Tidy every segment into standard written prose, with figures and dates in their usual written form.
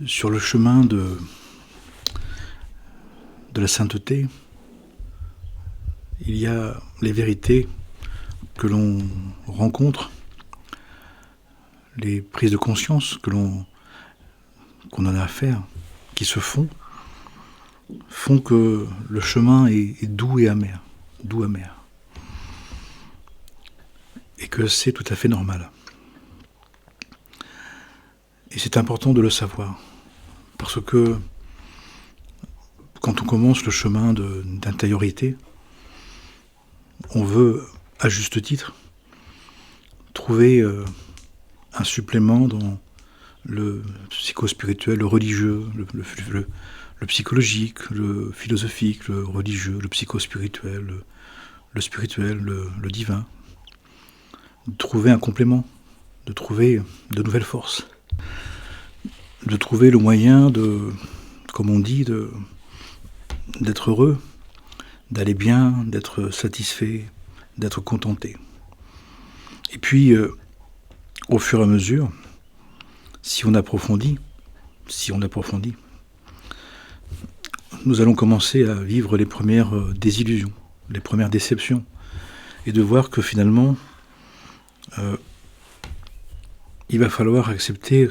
Sur le chemin de la sainteté, il y a les vérités que l'on rencontre, les prises de conscience qu'on en a à faire, qui se font que le chemin est doux et amer, et que c'est tout à fait normal. Et c'est important de le savoir, parce que quand on commence le chemin d'intériorité, on veut, à juste titre, trouver un supplément dans le psychospirituel, le religieux, le psychologique, le philosophique, le religieux, le psychospirituel, le spirituel, le divin. De trouver un complément, de trouver de nouvelles forces, de trouver le moyen de, comme on dit, d'être heureux, d'aller bien, d'être satisfait, d'être contenté. Et puis, au fur et à mesure, si on approfondit, nous allons commencer à vivre les premières désillusions, les premières déceptions, et de voir que finalement, il va falloir accepter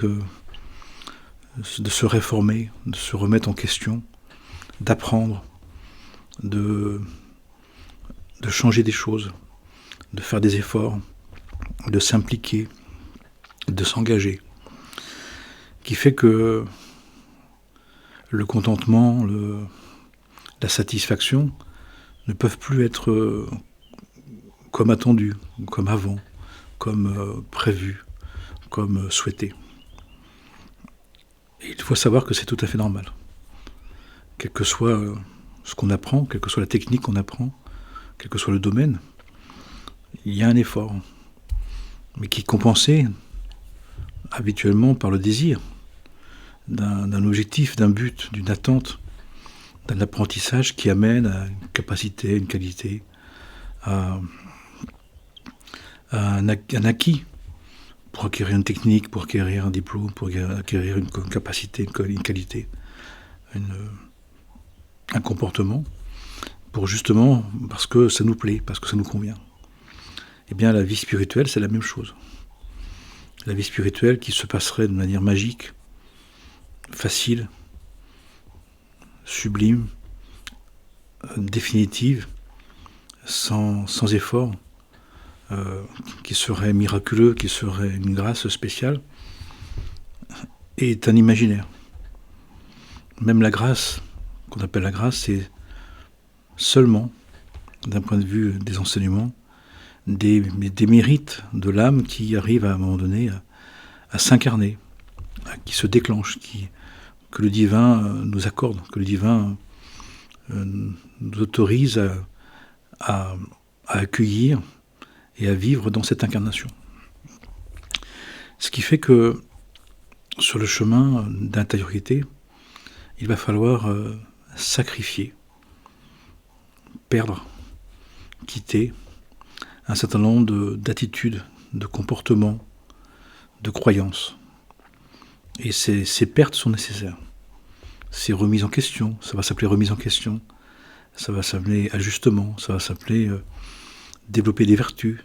de se réformer, de se remettre en question, d'apprendre, de changer des choses, de faire des efforts, de s'impliquer, de s'engager, qui fait que le contentement, la satisfaction ne peuvent plus être comme attendu, comme avant, comme prévu, comme souhaité. Et il faut savoir que c'est tout à fait normal. Quel que soit ce qu'on apprend, quelle que soit la technique qu'on apprend, quel que soit le domaine, il y a un effort, mais qui est compensé habituellement par le désir d'un objectif, d'un but, d'une attente, d'un apprentissage qui amène à une capacité, une qualité, à un acquis pour acquérir une technique, pour acquérir un diplôme, pour acquérir une capacité, une qualité, un comportement, pour justement, parce que ça nous plaît, parce que ça nous convient. Eh bien, la vie spirituelle, c'est la même chose. La vie spirituelle qui se passerait de manière magique, facile, sublime, définitive, sans effort, qui serait miraculeux, qui serait une grâce spéciale, est un imaginaire. Même la grâce, qu'on appelle la grâce, c'est seulement, d'un point de vue des enseignements, des mérites de l'âme qui arrivent à un moment donné à s'incarner, qui se déclenchent, que le divin nous accorde, que le divin nous autorise à accueillir et à vivre dans cette incarnation. Ce qui fait que sur le chemin d'intériorité, il va falloir sacrifier, perdre, quitter un certain nombre d'attitudes, de comportements, de croyances. Et ces pertes sont nécessaires. Ces remises en question, ça va s'appeler remise en question, ça va s'appeler ajustement, ça va s'appeler développer des vertus,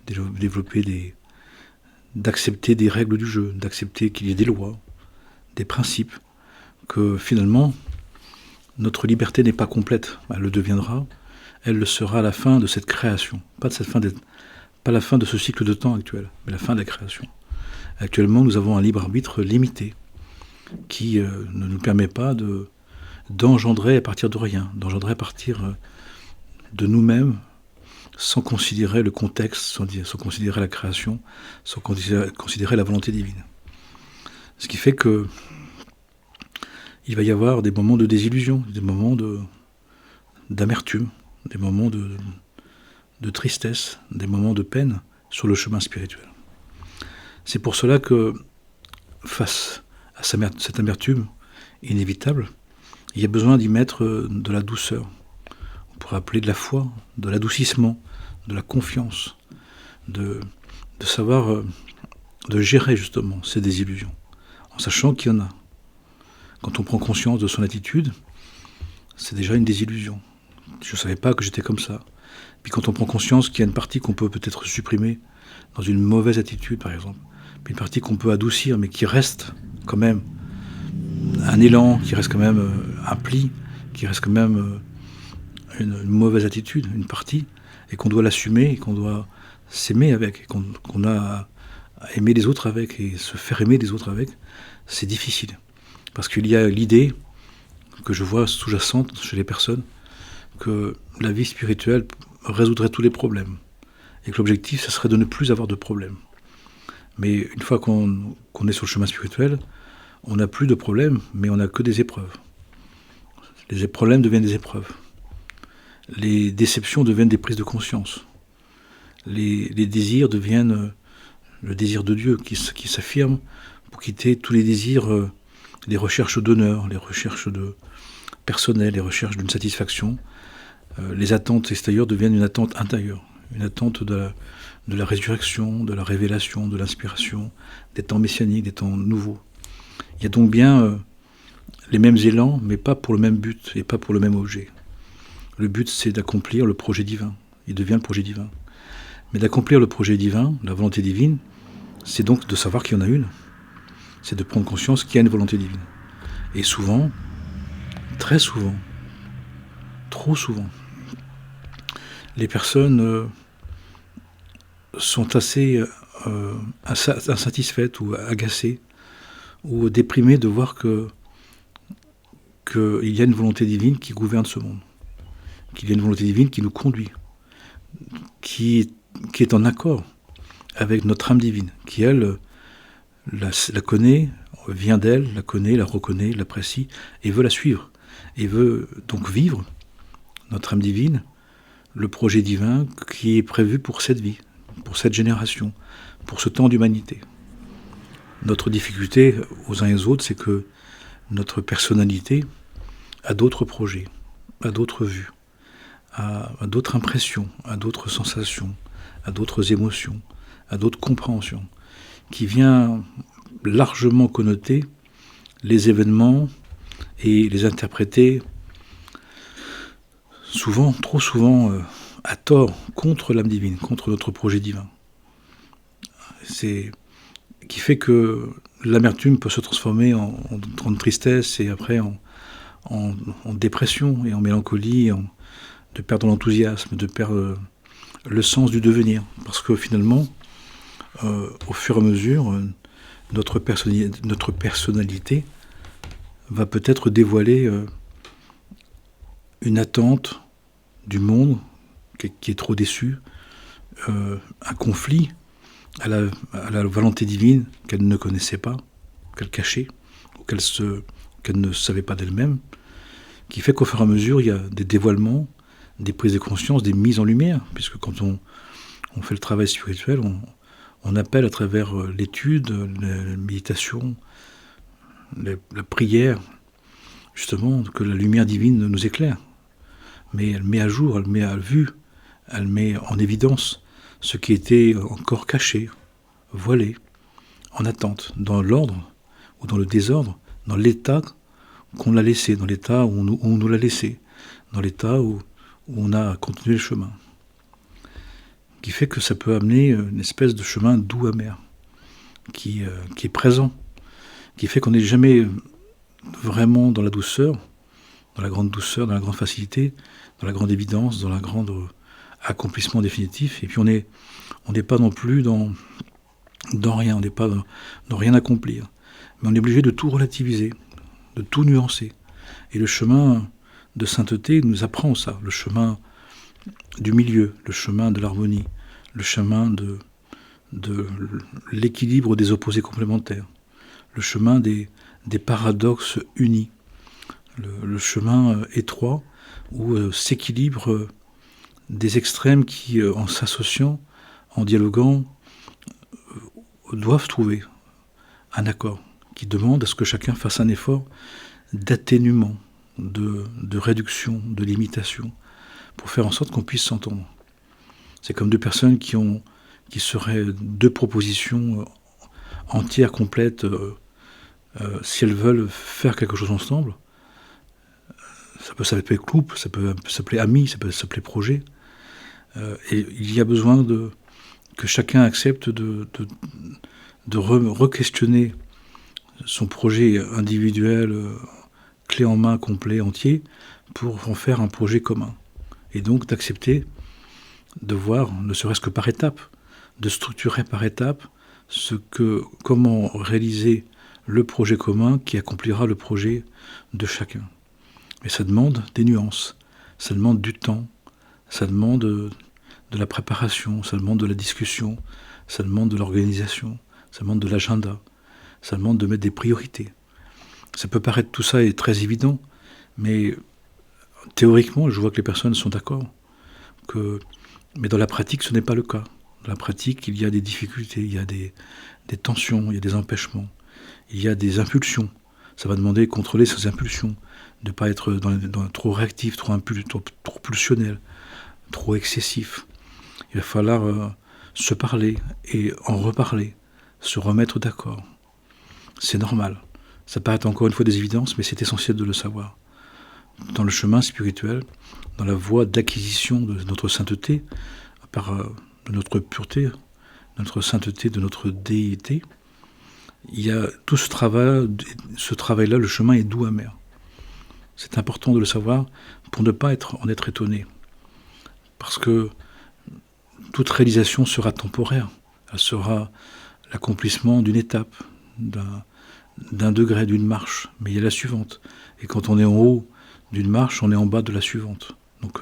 d'accepter des règles du jeu, d'accepter qu'il y ait des lois, des principes, que finalement, notre liberté n'est pas complète. Elle le deviendra, elle le sera à la fin de cette création. Pas la fin de ce cycle de temps actuel, mais la fin de la création. Actuellement, nous avons un libre arbitre limité, qui ne nous permet pas d'engendrer à partir de rien, d'engendrer à partir de nous-mêmes, sans considérer le contexte, sans considérer la création, sans considérer la volonté divine. Ce qui fait que il va y avoir des moments de désillusion, des moments d'amertume, des moments de tristesse, des moments de peine sur le chemin spirituel. C'est pour cela que, face à cette amertume inévitable, il y a besoin d'y mettre de la douceur. On pourrait appeler de la foi, de l'adoucissement, de la confiance, de savoir de gérer justement ces désillusions, en sachant qu'il y en a. Quand on prend conscience de son attitude, c'est déjà une désillusion. Je ne savais pas que j'étais comme ça. Puis quand on prend conscience qu'il y a une partie qu'on peut peut-être supprimer dans une mauvaise attitude, par exemple, puis une partie qu'on peut adoucir, mais qui reste quand même un élan, qui reste quand même un pli, qui reste quand même une mauvaise attitude, une partie, et qu'on doit l'assumer, et qu'on doit s'aimer avec, et qu'on a à aimer les autres avec, et se faire aimer des autres avec, c'est difficile. Parce qu'il y a l'idée que je vois sous-jacente chez les personnes, que la vie spirituelle résoudrait tous les problèmes, et que l'objectif, ce serait de ne plus avoir de problèmes. Mais une fois qu'on est sur le chemin spirituel, on n'a plus de problèmes, mais on n'a que des épreuves. Les problèmes deviennent des épreuves. Les déceptions deviennent des prises de conscience. Les désirs deviennent le désir de Dieu qui s'affirme pour quitter tous les désirs, les recherches d'honneur, les recherches de personnel, les recherches d'une satisfaction. Les attentes extérieures deviennent une attente intérieure, une attente de la résurrection, de la révélation, de l'inspiration, des temps messianiques, des temps nouveaux. Il y a donc bien les mêmes élans, mais pas pour le même but et pas pour le même objet. Le but, c'est d'accomplir le projet divin. Il devient le projet divin. Mais d'accomplir le projet divin, la volonté divine, c'est donc de savoir qu'il y en a une. C'est de prendre conscience qu'il y a une volonté divine. Et souvent, très souvent, trop souvent, les personnes sont assez insatisfaites ou agacées ou déprimées de voir qu'il y a une volonté divine qui gouverne ce monde, qu'il y a une volonté divine qui nous conduit, qui est en accord avec notre âme divine, qui elle la connaît, vient d'elle, la connaît, la reconnaît, l'apprécie et veut la suivre, et veut donc vivre, notre âme divine, le projet divin qui est prévu pour cette vie, pour cette génération, pour ce temps d'humanité. Notre difficulté aux uns et aux autres, c'est que notre personnalité a d'autres projets, a d'autres vues, a d'autres impressions, a d'autres sensations, a d'autres émotions, a d'autres compréhensions, qui vient largement connoter les événements et les interpréter souvent, trop souvent, à tort, contre l'âme divine, contre notre projet divin. C'est qui fait que l'amertume peut se transformer en tristesse et après en dépression et en mélancolie, de perdre l'enthousiasme, de perdre le sens du devenir. Parce que finalement, au fur et à mesure, notre personnalité va peut-être dévoiler une attente du monde qui est trop déçu, un conflit à la volonté divine qu'elle ne connaissait pas, qu'elle cachait, ou qu'elle ne savait pas d'elle-même, qui fait qu'au fur et à mesure, il y a des dévoilements, des prises de conscience, des mises en lumière, puisque quand on fait le travail spirituel, on appelle à travers l'étude, la méditation, la prière, justement, que la lumière divine nous éclaire. Mais elle met à jour, elle met à vue, elle met en évidence ce qui était encore caché, voilé, en attente, dans l'ordre ou dans le désordre, dans l'état qu'on l'a laissé, dans l'état où on nous l'a laissé, dans l'état où on a continué le chemin. Qui fait que ça peut amener une espèce de chemin doux amer, qui est présent, qui fait qu'on n'est jamais vraiment dans la douceur, dans la grande douceur, dans la grande facilité, dans la grande évidence, dans la grande accomplissement définitif, et puis on n'est pas non plus dans rien, on n'est pas dans rien accomplir, mais on est obligé de tout relativiser, de tout nuancer, et le chemin de sainteté nous apprend ça, le chemin du milieu, le chemin de l'harmonie, le chemin de l'équilibre des opposés complémentaires, le chemin des paradoxes unis, le chemin étroit où s'équilibrent des extrêmes qui, en s'associant, en dialoguant, doivent trouver un accord qui demande à ce que chacun fasse un effort d'atténuement, de réduction, de limitation, pour faire en sorte qu'on puisse s'entendre. C'est comme deux personnes qui seraient deux propositions entières, complètes, si elles veulent faire quelque chose ensemble, ça peut s'appeler couple, ça peut s'appeler ami, ça peut s'appeler projet, et il y a besoin que chacun accepte de re-questionner son projet individuel, clé en main, complet, entier, pour en faire un projet commun. Et donc d'accepter de voir, ne serait-ce que par étapes, de structurer par étapes comment réaliser le projet commun qui accomplira le projet de chacun. Et ça demande des nuances, ça demande du temps, ça demande de la préparation, ça demande de la discussion, ça demande de l'organisation, ça demande de l'agenda, ça demande de mettre des priorités. Ça peut paraître tout ça est très évident, mais théoriquement, je vois que les personnes sont d'accord. Mais dans la pratique, ce n'est pas le cas. Dans la pratique, il y a des difficultés, il y a des tensions, il y a des empêchements, il y a des impulsions. Ça va demander de contrôler ces impulsions, de ne pas être trop réactif, trop pulsionnel, trop excessif. Il va falloir se parler et en reparler, se remettre d'accord. C'est normal. Ça paraît encore une fois des évidences, mais c'est essentiel de le savoir. Dans le chemin spirituel, dans la voie d'acquisition de notre sainteté, de notre pureté, de notre sainteté, de notre déité, il y a tout ce travail-là, le chemin est doux amer. C'est important de le savoir pour ne pas en être étonné. Parce que toute réalisation sera temporaire. Elle sera l'accomplissement d'une étape, d'un degré, d'une marche. Mais il y a la suivante. Et quand on est en haut d'une marche, on est en bas de la suivante. Donc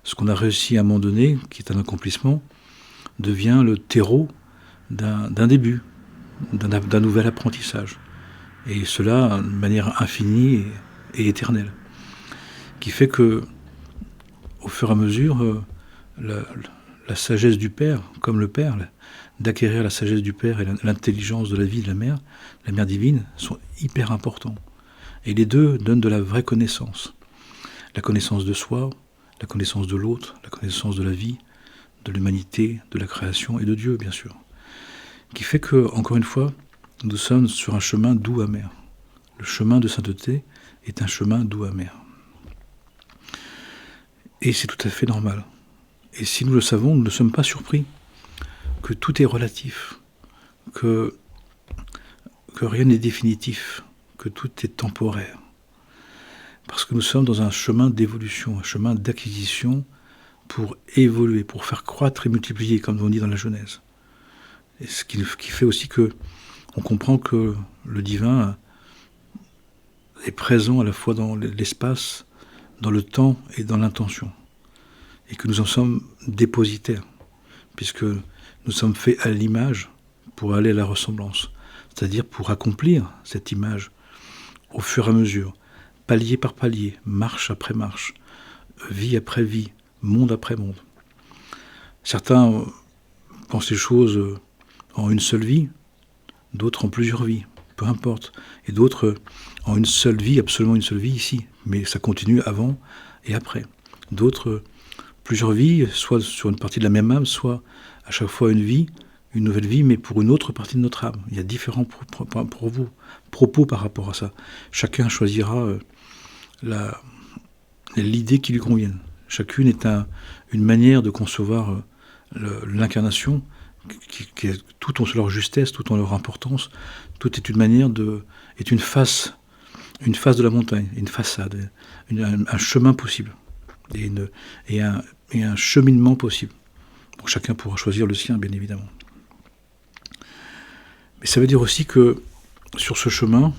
ce qu'on a réussi à un moment donné, qui est un accomplissement, devient le terreau d'un début, d'un nouvel apprentissage. Et cela de manière infinie et éternelle. Qui fait que, au fur et à mesure, la sagesse du Père, comme le Père, d'acquérir la sagesse du Père et l'intelligence de la vie de la mère divine, sont hyper importants. Et les deux donnent de la vraie connaissance. La connaissance de soi, la connaissance de l'autre, la connaissance de la vie, de l'humanité, de la création et de Dieu, bien sûr. Qui fait que, encore une fois, nous sommes sur un chemin doux amer. Le chemin de sainteté est un chemin doux amer. Et c'est tout à fait normal. Et si nous le savons, nous ne sommes pas surpris que tout est relatif, que rien n'est définitif, que tout est temporaire. Parce que nous sommes dans un chemin d'évolution, un chemin d'acquisition pour évoluer, pour faire croître et multiplier, comme on dit dans la Genèse. Et ce qui fait aussi que on comprend que le divin est présent à la fois dans l'espace, dans le temps et dans l'intention. Et que nous en sommes dépositaires, puisque nous sommes faits à l'image pour aller à la ressemblance, c'est-à-dire pour accomplir cette image au fur et à mesure, palier par palier, marche après marche, vie après vie, monde après monde. Certains pensent les choses en une seule vie, d'autres en plusieurs vies, peu importe. Et d'autres en une seule vie, absolument une seule vie ici, mais ça continue avant et après. D'autres, plusieurs vies, soit sur une partie de la même âme, soit à chaque fois une vie, une nouvelle vie, mais pour une autre partie de notre âme. Il y a différents propos par rapport à ça. Chacun choisira l'idée qui lui convienne. Chacune est une manière de concevoir l'incarnation, qui est tout en leur justesse, tout en leur importance. Tout est une manière est une face de la montagne, une façade, un chemin possible, et un cheminement possible. Donc chacun pourra choisir le sien, bien évidemment. Mais ça veut dire aussi que sur ce chemin,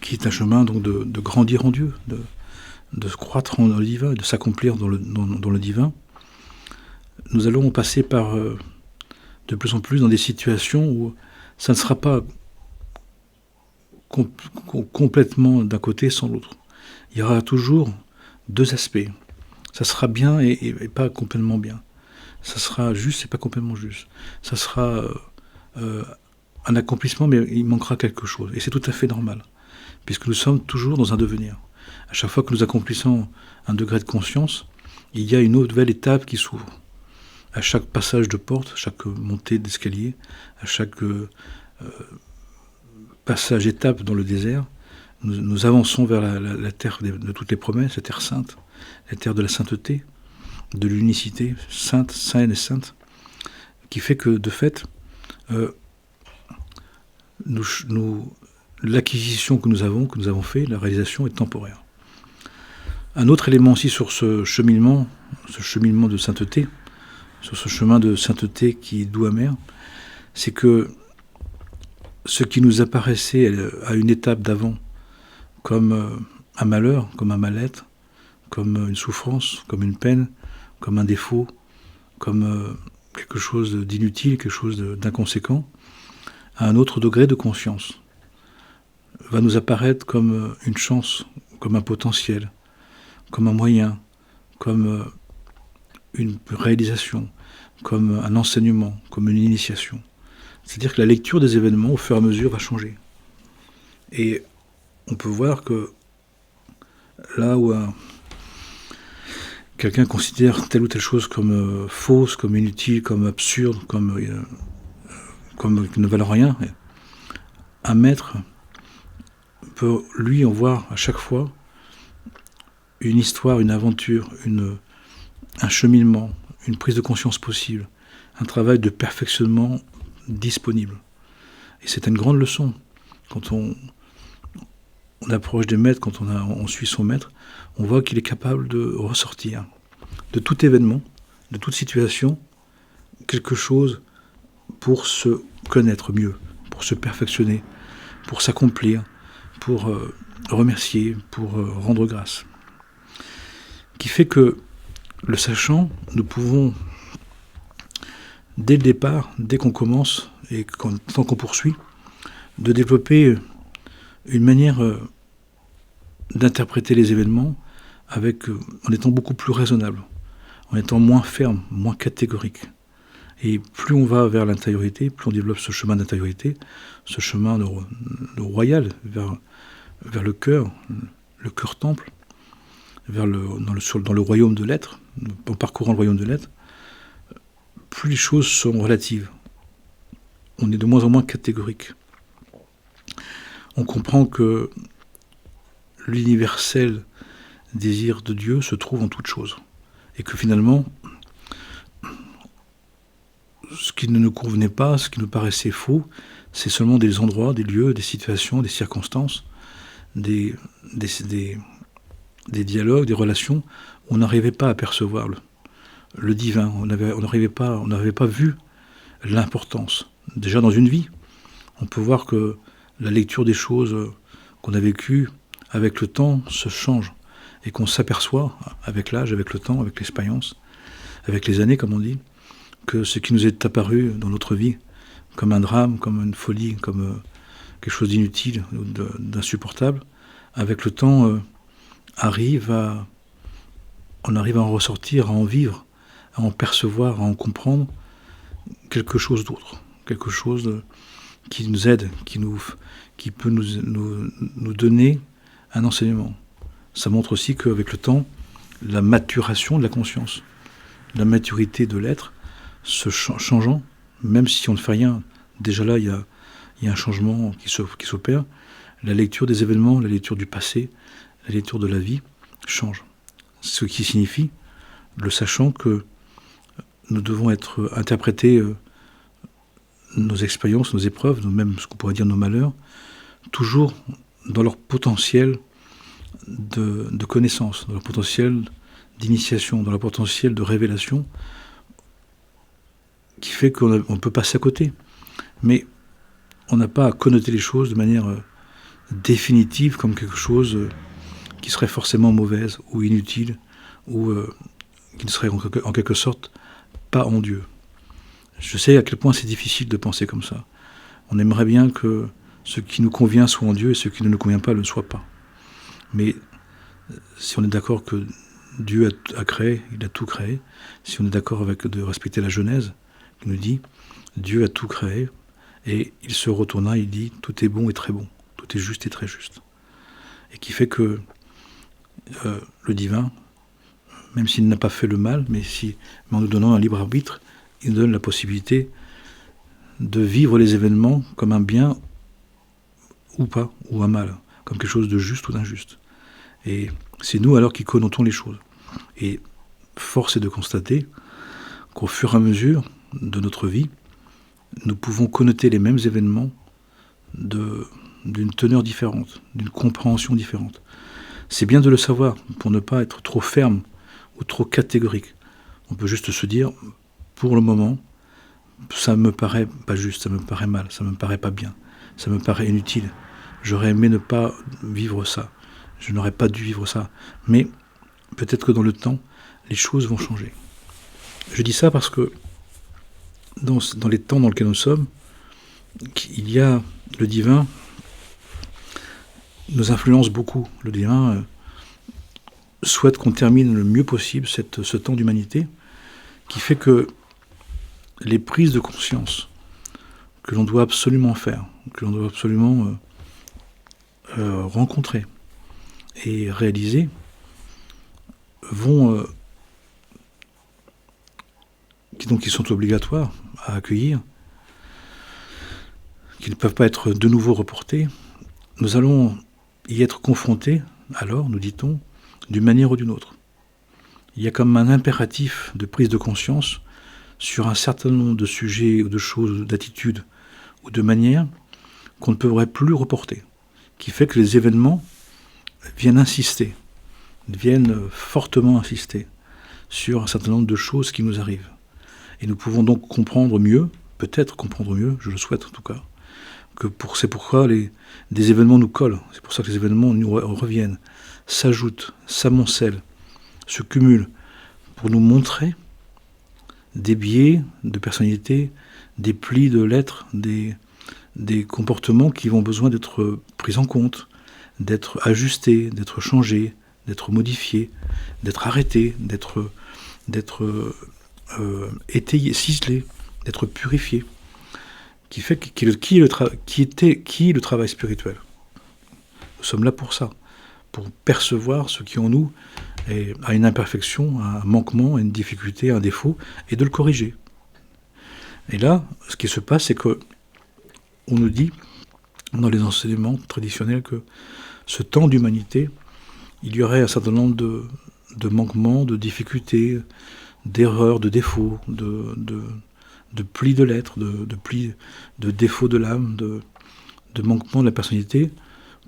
qui est un chemin donc de grandir en Dieu, de croître dans le divin, de s'accomplir dans le divin, nous allons passer par de plus en plus dans des situations où ça ne sera pas complètement d'un côté sans l'autre. Il y aura toujours deux aspects. Ça sera bien et pas complètement bien. Ça sera juste et pas complètement juste. Ça sera un accomplissement, mais il manquera quelque chose. Et c'est tout à fait normal, puisque nous sommes toujours dans un devenir. À chaque fois que nous accomplissons un degré de conscience, il y a une nouvelle étape qui s'ouvre. À chaque passage de porte, chaque montée d'escalier, à chaque passage, étape dans le désert, nous avançons vers la terre de toutes les promesses, la terre sainte, la terre de la sainteté, de l'unicité, sainte, sainte et sainte, qui fait que, de fait, l'acquisition que nous avons fait, la réalisation est temporaire. Un autre élément aussi sur ce cheminement de sainteté, sur ce chemin de sainteté qui est doux amer, c'est que ce qui nous apparaissait à une étape d'avant comme un malheur, comme un mal-être, comme une souffrance, comme une peine, comme un défaut, comme quelque chose d'inutile, quelque chose d'inconséquent, à un autre degré de conscience, va nous apparaître comme une chance, comme un potentiel, comme un moyen, comme une réalisation, comme un enseignement, comme une initiation. C'est-à-dire que la lecture des événements, au fur et à mesure, va changer. Et on peut voir que là où quelqu'un considère telle ou telle chose comme fausse, comme inutile, comme absurde, comme qui ne valent rien, un maître peut, lui, en voir à chaque fois une histoire, une aventure, un cheminement, une prise de conscience possible, un travail de perfectionnement disponible. Et c'est une grande leçon. Quand on approche des maîtres, quand on suit son maître, on voit qu'il est capable de ressortir de tout événement, de toute situation, quelque chose pour se connaître mieux, pour se perfectionner, pour s'accomplir, pour remercier, pour rendre grâce. Qui fait que, le sachant, nous pouvons, dès le départ, dès qu'on commence, et tant qu'on poursuit, de développer une manière d'interpréter les événements en étant beaucoup plus raisonnable, en étant moins ferme, moins catégorique. Et plus on va vers l'intériorité, plus on développe ce chemin d'intériorité, ce chemin de royal vers le cœur temple, dans le royaume de l'être, en parcourant le royaume de l'être, plus les choses sont relatives. On est de moins en moins catégorique. On comprend que l'universel désir de Dieu se trouve en toute chose. Et que finalement, ce qui ne nous convenait pas, ce qui nous paraissait faux, c'est seulement des endroits, des lieux, des situations, des circonstances, des dialogues, des relations où on n'arrivait pas à percevoir le divin, on n'avait pas vu l'importance. Déjà dans une vie, on peut voir que la lecture des choses qu'on a vécues avec le temps se change et qu'on s'aperçoit avec l'âge, avec le temps, avec l'expérience, avec les années comme on dit, que ce qui nous est apparu dans notre vie comme un drame, comme une folie, comme quelque chose d'inutile, d'insupportable, avec le temps on arrive à en ressortir, à en vivre, à en percevoir, à en comprendre quelque chose d'autre, quelque chose qui nous aide, qui peut nous donner un enseignement. Ça montre aussi qu'avec le temps, la maturation de la conscience, la maturité de l'être, se changeant, même si on ne fait rien, déjà là, il y a un changement qui s'opère. La lecture des événements, la lecture du passé, la lecture de la vie change. Ce qui signifie, le sachant, que nous devons interpréter nos expériences, nos épreuves, même ce qu'on pourrait dire nos malheurs, toujours dans leur potentiel de connaissance, dans leur potentiel d'initiation, dans leur potentiel de révélation, qui fait qu'on peut passer à côté. Mais on n'a pas à connoter les choses de manière définitive comme quelque chose qui serait forcément mauvaise ou inutile ou qui ne serait en quelque sorte pas en Dieu. Je sais à quel point c'est difficile de penser comme ça. On aimerait bien que ce qui nous convient soit en Dieu et ce qui ne nous convient pas ne le soit pas. Mais si on est d'accord que Dieu a créé, il a tout créé, si on est d'accord de respecter la Genèse, qui nous dit Dieu a tout créé, et il se retourna, il dit tout est bon et très bon, tout est juste et très juste. Et qui fait que le divin, même s'il n'a pas fait le mal, mais en nous donnant un libre arbitre, il nous donne la possibilité de vivre les événements comme un bien ou pas, ou un mal, comme quelque chose de juste ou d'injuste. Et c'est nous alors qui connotons les choses. Et force est de constater qu'au fur et à mesure de notre vie, nous pouvons connoter les mêmes événements d'une teneur différente, d'une compréhension différente. C'est bien de le savoir pour ne pas être trop ferme ou trop catégorique. On peut juste se dire, pour le moment, ça me paraît pas juste, ça me paraît mal, ça me paraît pas bien, ça me paraît inutile. J'aurais aimé ne pas vivre ça, je n'aurais pas dû vivre ça. Mais peut-être que dans le temps, les choses vont changer. Je dis ça parce que dans les temps dans lesquels nous sommes, il y a le divin nous influence beaucoup. Le divin souhaite qu'on termine le mieux possible ce temps d'humanité, qui fait que les prises de conscience que l'on doit absolument faire, que l'on doit absolument rencontrer et réaliser, qui sont obligatoires à accueillir, qui ne peuvent pas être de nouveau reportés, nous allons y être confrontés, alors, nous dit-on, d'une manière ou d'une autre. Il y a comme un impératif de prise de conscience sur un certain nombre de sujets ou de choses, d'attitudes ou de manières qu'on ne pourrait plus reporter, qui fait que les événements viennent fortement insister sur un certain nombre de choses qui nous arrivent. Et nous pouvons donc comprendre mieux, peut-être comprendre mieux, je le souhaite en tout cas, c'est pourquoi des événements nous collent, c'est pour ça que les événements nous reviennent, s'ajoutent, s'amoncellent, se cumulent, pour nous montrer des biais de personnalité, des plis de l'être, des comportements qui vont besoin d'être pris en compte, d'être ajustés, d'être changés, d'être modifiés, d'être arrêtés, d'être étayés, ciselés, d'être purifiés, qui est le travail spirituel. Nous sommes là pour ça, pour percevoir ce qui en nous a une imperfection, un manquement, une difficulté, un défaut, et de le corriger. Et là, ce qui se passe, c'est que on nous dit, dans les enseignements traditionnels, que ce temps d'humanité, il y aurait un certain nombre de manquements, de difficultés, d'erreurs, de défauts, de plis de l'être, de plis, de défauts de l'âme, de manquements de la personnalité,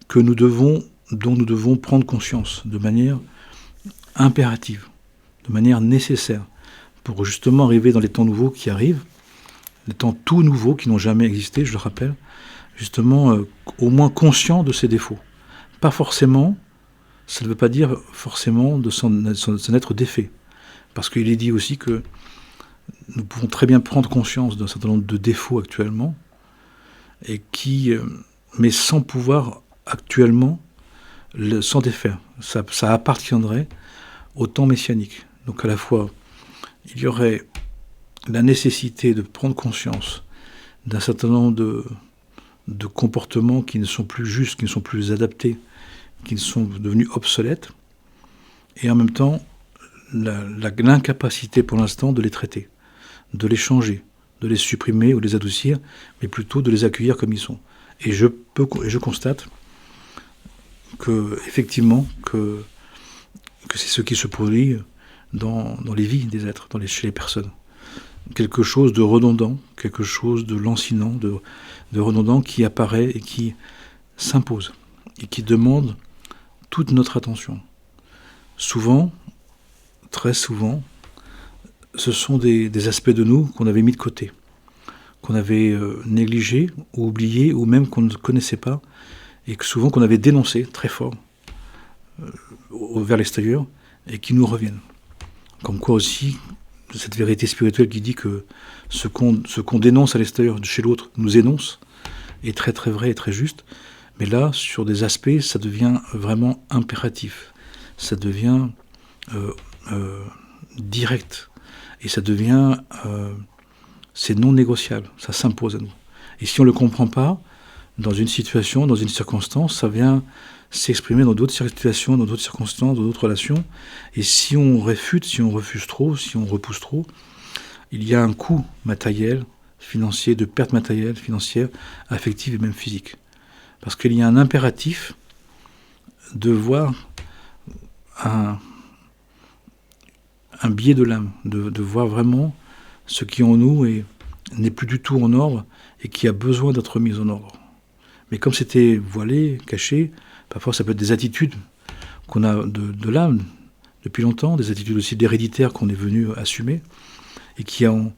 dont nous devons prendre conscience de manière impérative, de manière nécessaire, pour justement arriver dans les temps nouveaux qui arrivent, les temps tout nouveaux qui n'ont jamais existé, je le rappelle, justement au moins conscient de ces défauts. Pas forcément, ça ne veut pas dire forcément de s'en être défait, parce qu'il est dit aussi que nous pouvons très bien prendre conscience d'un certain nombre de défauts actuellement, mais sans pouvoir actuellement s'en défaire. Ça appartiendrait au temps messianique. Donc à la fois, il y aurait la nécessité de prendre conscience d'un certain nombre de comportements qui ne sont plus justes, qui ne sont plus adaptés, qui sont devenus obsolètes, et en même temps, l'incapacité pour l'instant de les traiter, de les changer, de les supprimer ou de les adoucir, mais plutôt de les accueillir comme ils sont. Et je constate effectivement que c'est ce qui se produit dans les vies des êtres, chez les personnes. Quelque chose de redondant, quelque chose de lancinant, de redondant qui apparaît et qui s'impose, et qui demande toute notre attention. Souvent, très souvent, ce sont des aspects de nous qu'on avait mis de côté, qu'on avait négligés ou oubliés, ou même qu'on ne connaissait pas, et que souvent qu'on avait dénoncé très fort vers l'extérieur, et qui nous reviennent. Comme quoi aussi, cette vérité spirituelle qui dit que ce qu'on dénonce à l'extérieur de chez l'autre nous énonce, est très très vrai et très juste, mais là, sur des aspects, ça devient vraiment impératif, ça devient direct, et ça devient, c'est non négociable, ça s'impose à nous. Et si on ne le comprend pas, dans une situation, dans une circonstance, ça vient s'exprimer dans d'autres situations, dans d'autres circonstances, dans d'autres relations. Et si on réfute, si on refuse trop, si on repousse trop, il y a un coût matériel, financier, de perte matérielle, financière, affective et même physique. Parce qu'il y a un impératif de voir un biais de l'âme, de voir vraiment ce qui en nous n'est plus du tout en ordre et qui a besoin d'être mis en ordre. Mais comme c'était voilé, caché, parfois ça peut être des attitudes qu'on a de l'âme depuis longtemps, des attitudes aussi d'héréditaire qu'on est venu assumer et qui ont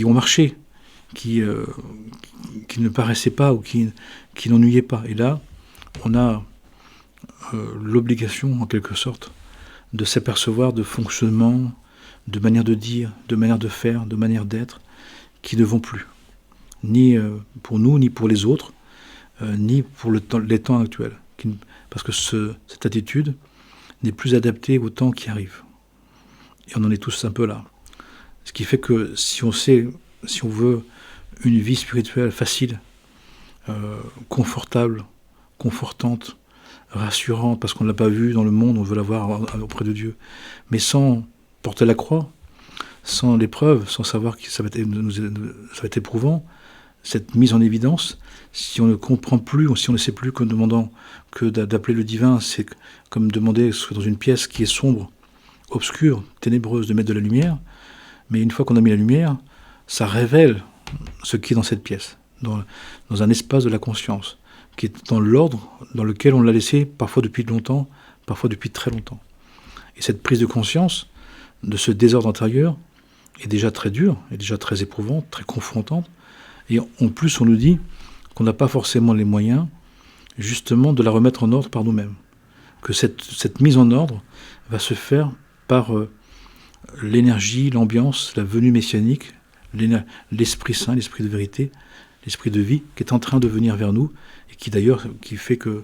marché, qui ne paraissaient pas ou qui n'ennuyaient pas. Et là, on a l'obligation, en quelque sorte, de s'apercevoir de fonctionnements, de manières de dire, de manières de faire, de manières d'être, qui ne vont plus. Ni pour nous, ni pour les autres, ni pour les temps actuels. Parce que cette attitude n'est plus adaptée au temps qui arrive. Et on en est tous un peu là. Ce qui fait que si on veut une vie spirituelle facile, confortable, confortante, rassurante, parce qu'on ne l'a pas vue dans le monde, on veut la voir auprès de Dieu, mais sans porter la croix, sans l'épreuve, sans savoir que ça va être éprouvant, cette mise en évidence, si on ne comprend plus, ou si on ne sait plus qu'en demandant que d'appeler le divin, c'est comme demander dans une pièce qui est sombre, obscure, ténébreuse, de mettre de la lumière, mais une fois qu'on a mis la lumière, ça révèle ce qui est dans cette pièce, dans un espace de la conscience, qui est dans l'ordre dans lequel on l'a laissé parfois depuis longtemps, parfois depuis très longtemps. Et cette prise de conscience de ce désordre intérieur est déjà très dure, est déjà très éprouvante, très confrontante. Et en plus, on nous dit qu'on n'a pas forcément les moyens, justement, de la remettre en ordre par nous-mêmes. Que cette mise en ordre va se faire par l'énergie, l'ambiance, la venue messianique, l'Esprit Saint, l'Esprit de vérité, l'Esprit de vie, qui est en train de venir vers nous, et qui fait que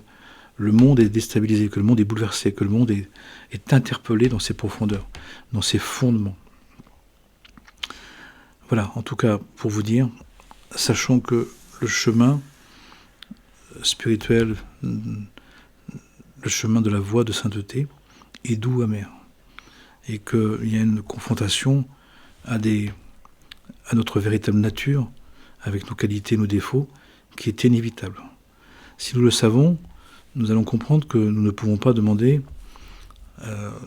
le monde est déstabilisé, que le monde est bouleversé, que le monde est interpellé dans ses profondeurs, dans ses fondements. Voilà, en tout cas, pour vous dire, sachant que le chemin spirituel, le chemin de la voie de sainteté, est doux, amer, et qu'il y a une confrontation à notre véritable nature, avec nos qualités, nos défauts, qui est inévitable. Si nous le savons, nous allons comprendre que nous ne pouvons pas demander,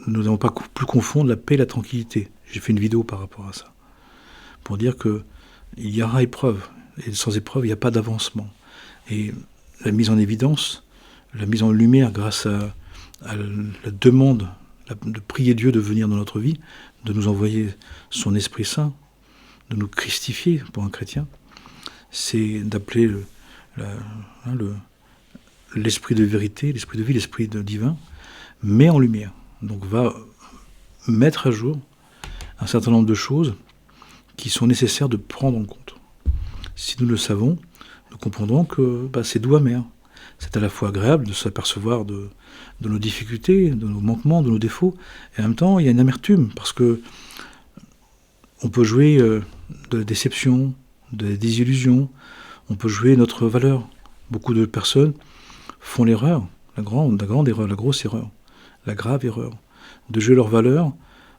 nous n'allons pas plus confondre la paix et la tranquillité. J'ai fait une vidéo par rapport à ça, pour dire qu'il y aura épreuve, et sans épreuve, il n'y a pas d'avancement. Et la mise en évidence, la mise en lumière grâce à la demande de prier Dieu de venir dans notre vie, de nous envoyer son Esprit Saint, de nous christifier pour un chrétien, c'est d'appeler l'esprit de vérité, l'esprit de vie, l'esprit divin, met en lumière. Donc va mettre à jour un certain nombre de choses qui sont nécessaires de prendre en compte. Si nous le savons, nous comprendrons que c'est doux amer. C'est à la fois agréable de s'apercevoir de nos difficultés, de nos manquements, de nos défauts, et en même temps il y a une amertume, parce que on peut jouer de la déception, des désillusions, on peut jouer notre valeur. Beaucoup de personnes font l'erreur, la grande erreur, la grosse erreur, la grave erreur, de jouer leur valeur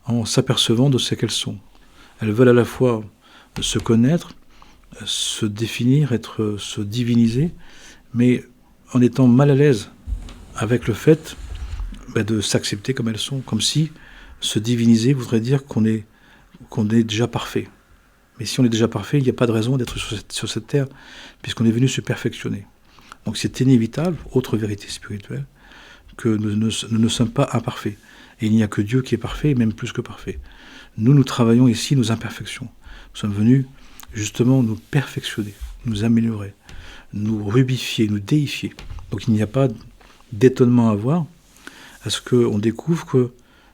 en s'apercevant de ce qu'elles sont. Elles veulent à la fois se connaître, se définir, se diviniser, mais en étant mal à l'aise avec le fait de s'accepter comme elles sont, comme si se diviniser voudrait dire qu'on est déjà parfait. Mais si on est déjà parfait, il n'y a pas de raison d'être sur cette terre, puisqu'on est venu se perfectionner. Donc c'est inévitable, autre vérité spirituelle, que nous ne sommes pas imparfaits. Et il n'y a que Dieu qui est parfait, et même plus que parfait. Nous travaillons ici nos imperfections. Nous sommes venus justement nous perfectionner, nous améliorer, nous rubifier, nous déifier. Donc il n'y a pas d'étonnement à avoir à ce qu'on découvre que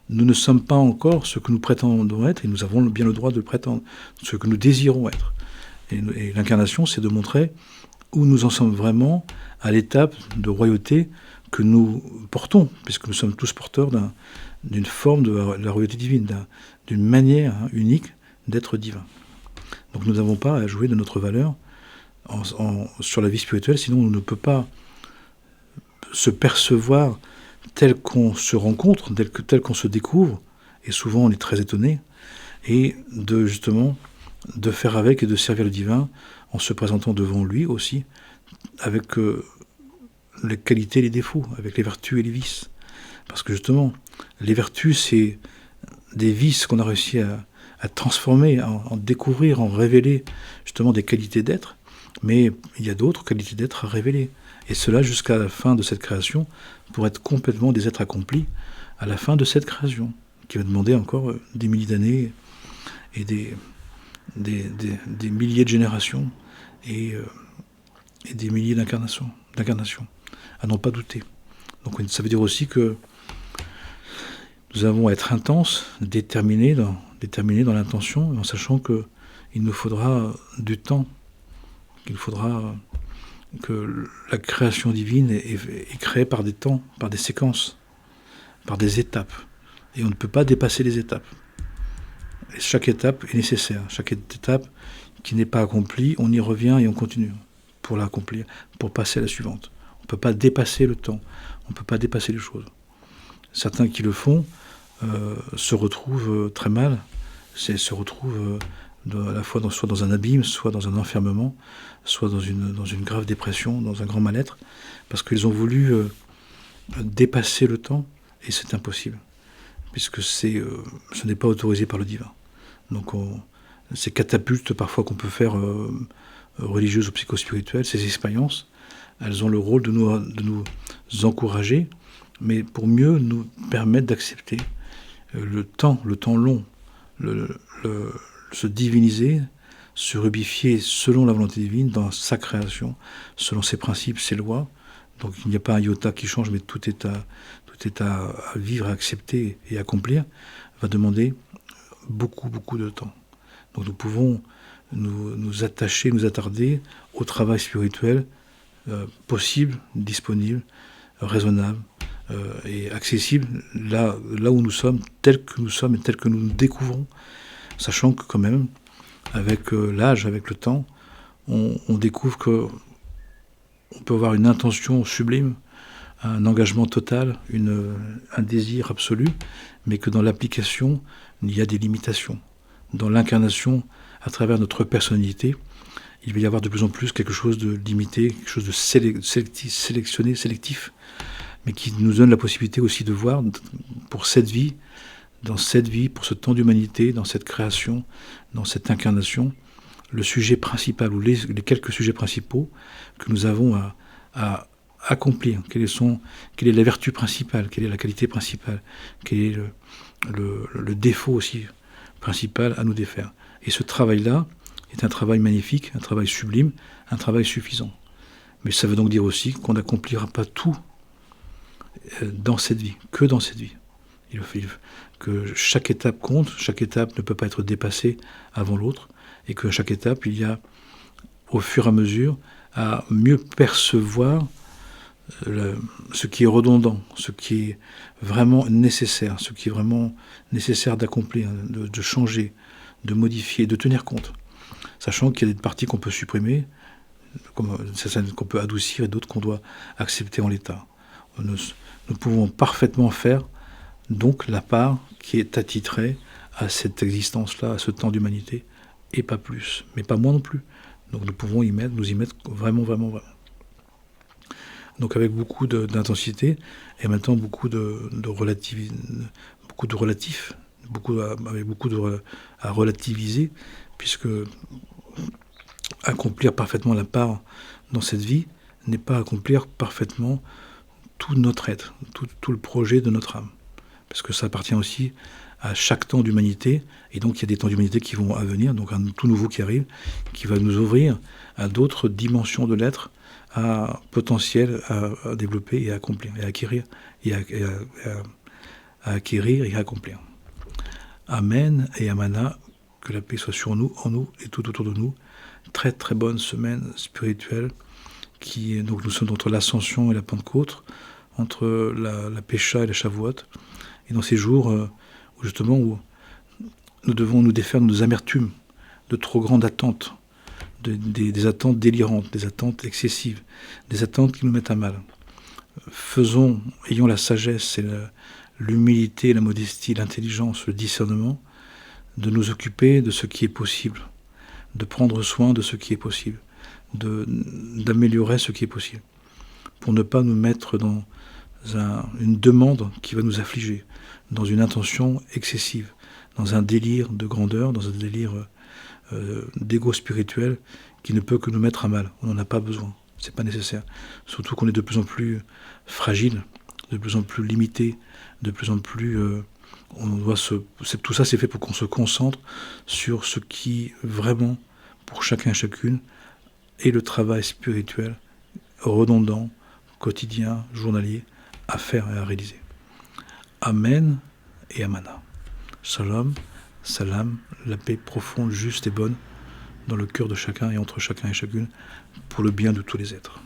nous ne sommes pas encore ce que nous prétendons être, et nous avons bien le droit de prétendre, ce que nous désirons être. Et l'incarnation, c'est de montrer où nous en sommes vraiment à l'étape de royauté que nous portons, puisque nous sommes tous porteurs d'une forme de la royauté divine, d'une manière unique d'être divin. Donc nous n'avons pas à jouer de notre valeur sur la vie spirituelle, sinon on ne peut pas se percevoir tel qu'on se rencontre, tel qu'on se découvre, et souvent on est très étonné, et justement de faire avec et de servir le divin en se présentant devant lui aussi, avec les qualités et les défauts, avec les vertus et les vices. Parce que justement, les vertus, c'est des vices qu'on a réussi à transformer, à en découvrir, en révéler justement des qualités d'être, mais il y a d'autres qualités d'être à révéler. Et cela jusqu'à la fin de cette création, pour être complètement des êtres accomplis à la fin de cette création, qui va demander encore des milliers d'années et des milliers de générations et des milliers d'incarnations, à n'en pas douter. Donc ça veut dire aussi que nous avons à être intenses, déterminés dans l'intention, en sachant qu'il nous faudra du temps, qu'il faudra que la création divine est créée par des temps, par des séquences, par des étapes. Et on ne peut pas dépasser les étapes. Et chaque étape est nécessaire. Chaque étape qui n'est pas accomplie, on y revient et on continue pour l'accomplir, pour passer à la suivante. On ne peut pas dépasser le temps. On ne peut pas dépasser les choses. Certains qui le font se retrouvent très mal, se retrouvent à la fois soit dans un abîme, soit dans un enfermement, soit dans une grave dépression, dans un grand mal-être, parce qu'ils ont voulu dépasser le temps, et c'est impossible, puisque ce n'est pas autorisé par le divin. Donc ces catapultes parfois qu'on peut faire religieuses ou psychospirituelles, ces expériences, elles ont le rôle de nous encourager, mais pour mieux nous permettre d'accepter le temps long, se diviniser, se rubifier selon la volonté divine dans sa création, selon ses principes, ses lois. Donc il n'y a pas un iota qui change, mais tout est à vivre, à accepter et à accomplir, va demander beaucoup de temps. Donc nous pouvons nous attacher, nous attarder au travail spirituel possible, disponible, raisonnable, et accessible là où nous sommes, tel que nous sommes et tel que nous nous découvrons, sachant que quand même, avec l'âge, avec le temps, on découvre que on peut avoir une intention sublime, un engagement total, un désir absolu, mais que dans l'application, il y a des limitations. Dans l'incarnation, à travers notre personnalité, il va y avoir de plus en plus quelque chose de limité, quelque chose de sélectif, mais qui nous donne la possibilité aussi de voir pour cette vie, dans cette vie, pour ce temps d'humanité, dans cette création, dans cette incarnation, le sujet principal ou les quelques sujets principaux que nous avons à accomplir. Quelle est la vertu principale, quelle est la qualité principale, quel est le défaut aussi principal à nous défaire. Et ce travail-là est un travail magnifique, un travail sublime, un travail suffisant. Mais ça veut donc dire aussi qu'on n'accomplira pas tout dans cette vie, que dans cette vie. Il faut que chaque étape compte, chaque étape ne peut pas être dépassée avant l'autre, et qu'à chaque étape, il y a, au fur et à mesure, à mieux percevoir ce qui est redondant, ce qui est vraiment nécessaire, ce qui est vraiment nécessaire d'accomplir, de changer, de modifier, de tenir compte. Sachant qu'il y a des parties qu'on peut supprimer, certaines qu'on peut adoucir et d'autres qu'on doit accepter en l'état. Nous pouvons parfaitement faire donc la part qui est attitrée à cette existence-là, à ce temps d'humanité, et pas plus, mais pas moins non plus. Donc nous pouvons nous y mettre vraiment. Donc avec beaucoup d'intensité, et maintenant avec beaucoup à relativiser, puisque accomplir parfaitement la part dans cette vie n'est pas accomplir parfaitement tout notre être, tout le projet de notre âme. Parce que ça appartient aussi à chaque temps d'humanité, et donc il y a des temps d'humanité qui vont à venir, donc un tout nouveau qui arrive, qui va nous ouvrir à d'autres dimensions de l'être, à potentiel à développer et à accomplir, et à acquérir, et à acquérir et à accomplir. Amen et Amana, que la paix soit sur nous, en nous et tout autour de nous. Très très bonne semaine spirituelle, donc nous sommes entre l'Ascension et la Pentecôte, entre la Pécha et la Shavuot, et dans ces jours où nous devons nous défaire de nos amertumes, de trop grandes attentes, des attentes délirantes, des attentes excessives, des attentes qui nous mettent à mal. Ayons la sagesse et l'humilité, la modestie, l'intelligence, le discernement, de nous occuper de ce qui est possible, de prendre soin de ce qui est possible, d'améliorer ce qui est possible, pour ne pas nous mettre dans une demande qui va nous affliger, dans une intention excessive, dans un délire de grandeur, dans un délire d'ego spirituel qui ne peut que nous mettre à mal. On n'en a pas besoin, c'est pas nécessaire. Surtout qu'on est de plus en plus fragile, de plus en plus limité, de plus en plus... tout ça c'est fait pour qu'on se concentre sur ce qui vraiment, pour chacun et chacune, est le travail spirituel, redondant, quotidien, journalier, à faire et à réaliser. Amen et Amana. Shalom, salam, la paix profonde, juste et bonne dans le cœur de chacun et entre chacun et chacune pour le bien de tous les êtres.